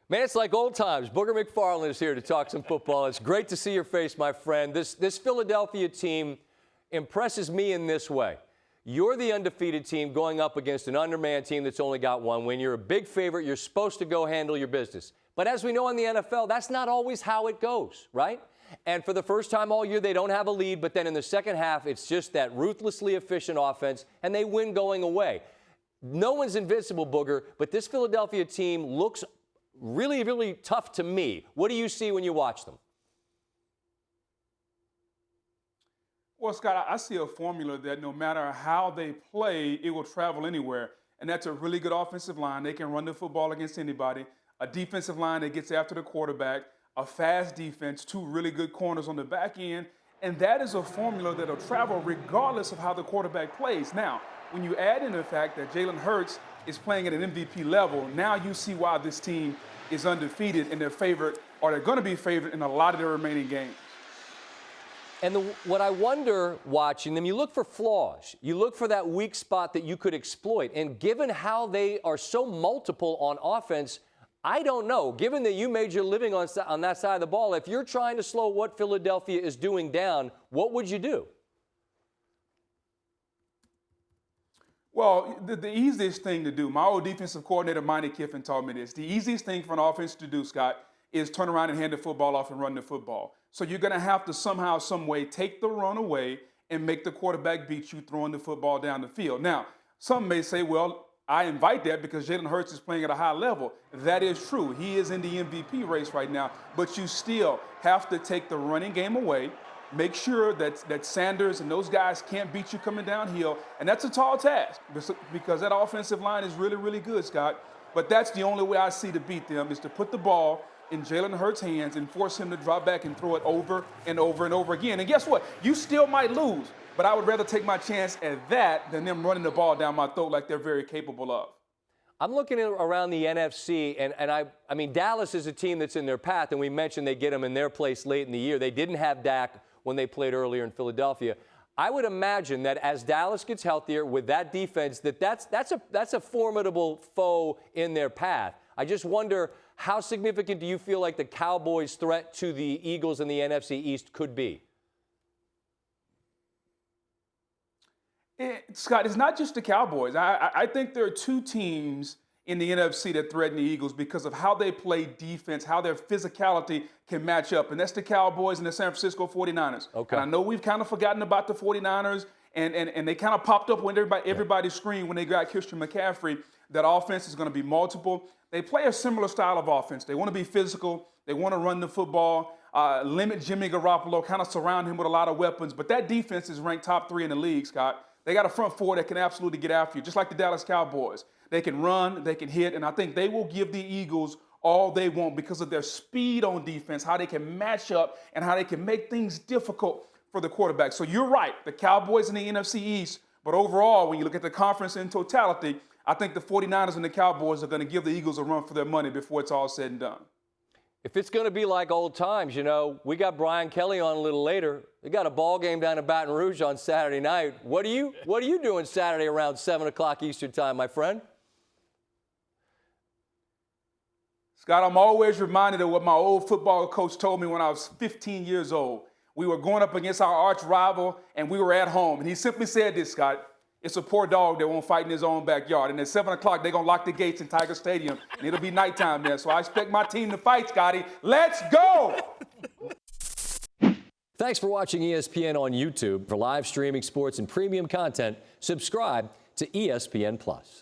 Man, it's like old times. Booger McFarland is here to talk some football. It's great to see your face, my friend. This Philadelphia team impresses me in this way. You're the undefeated team going up against an undermanned team that's only got one win. You're a big favorite. You're supposed to go handle your business. But as we know in the NFL, that's not always how it goes, right? And for the first time all year, they don't have a lead. But then in the second half, it's just that ruthlessly efficient offense, and they win going away. No one's invincible, Booger, but this Philadelphia team looks really, really tough to me. What do you see when you watch them? Well, Scott, I see a formula that no matter how they play, it will travel anywhere. And that's a really good offensive line. They can run the football against anybody. A defensive line that gets after the quarterback. A fast defense. Two really good corners on the back end. And that is a formula that will travel regardless of how the quarterback plays. Now, when you add in the fact that Jalen Hurts is playing at an MVP level, now you see why this team is undefeated and they're favored, or they're going to be favored in a lot of their remaining games. And what I wonder watching them, you look for flaws. You look for that weak spot that you could exploit. And given how they are so multiple on offense, I don't know. Given that you made your living on that side of the ball, if you're trying to slow what Philadelphia is doing down, what would you do? Well, the easiest thing to do, my old defensive coordinator, Monty Kiffin, taught me this. The easiest thing for an offense to do, Scott, is turn around and hand the football off and run the football. So you're going to have to somehow, some way, take the run away and make the quarterback beat you throwing the football down the field. Now, some may say, well, I invite that because Jalen Hurts is playing at a high level. That is true. He is in the MVP race right now. But you still have to take the running game away. Make sure that Sanders and those guys can't beat you coming downhill. And that's a tall task because that offensive line is really, really good, Scott. But that's the only way I see to beat them is to put the ball in Jalen Hurts' hands and force him to drop back and throw it over and over and over again. And guess what? You still might lose, but I would rather take my chance at that than them running the ball down my throat like they're very capable of. I'm looking around the NFC, and I mean, Dallas is a team that's in their path, and we mentioned they get them in their place late in the year. They didn't have Dak when they played earlier in Philadelphia. I would imagine that as Dallas gets healthier with that defense, that's a formidable foe in their path. I just wonder, how significant do you feel like the Cowboys' threat to the Eagles in the NFC East could be? Scott, it's not just the Cowboys. I think there are two teams in the NFC that threaten the Eagles because of how they play defense, how their physicality can match up. And that's the Cowboys and the San Francisco 49ers. Okay. And I know we've kind of forgotten about the 49ers, and they kind of popped up when everybody screamed when they got Christian McCaffrey. That offense is going to be multiple. They play a similar style of offense. They want to be physical. They want to run the football, limit Jimmy Garoppolo, kind of surround him with a lot of weapons. But that defense is ranked top 3 in the league, Scott. They got a front four that can absolutely get after you, just like the Dallas Cowboys. They can run, they can hit, and I think they will give the Eagles all they want because of their speed on defense, how they can match up, and how they can make things difficult for the quarterback. So you're right, the Cowboys in the NFC East, but overall, when you look at the conference in totality, I think the 49ers and the Cowboys are going to give the Eagles a run for their money before it's all said and done. If it's going to be like old times, you know, we got Brian Kelly on a little later. They got a ball game down in Baton Rouge on Saturday night. What are you doing Saturday around 7 o'clock Eastern time, my friend? Scott, I'm always reminded of what my old football coach told me when I was 15 years old. We were going up against our arch rival, and we were at home. And he simply said this, Scott, it's a poor dog that won't fight in his own backyard. And at 7 o'clock, they're going to lock the gates in Tiger Stadium, and it'll be nighttime there. So I expect my team to fight, Scotty. Let's go! Thanks for watching ESPN on YouTube. For live streaming sports and premium content, subscribe to ESPN+.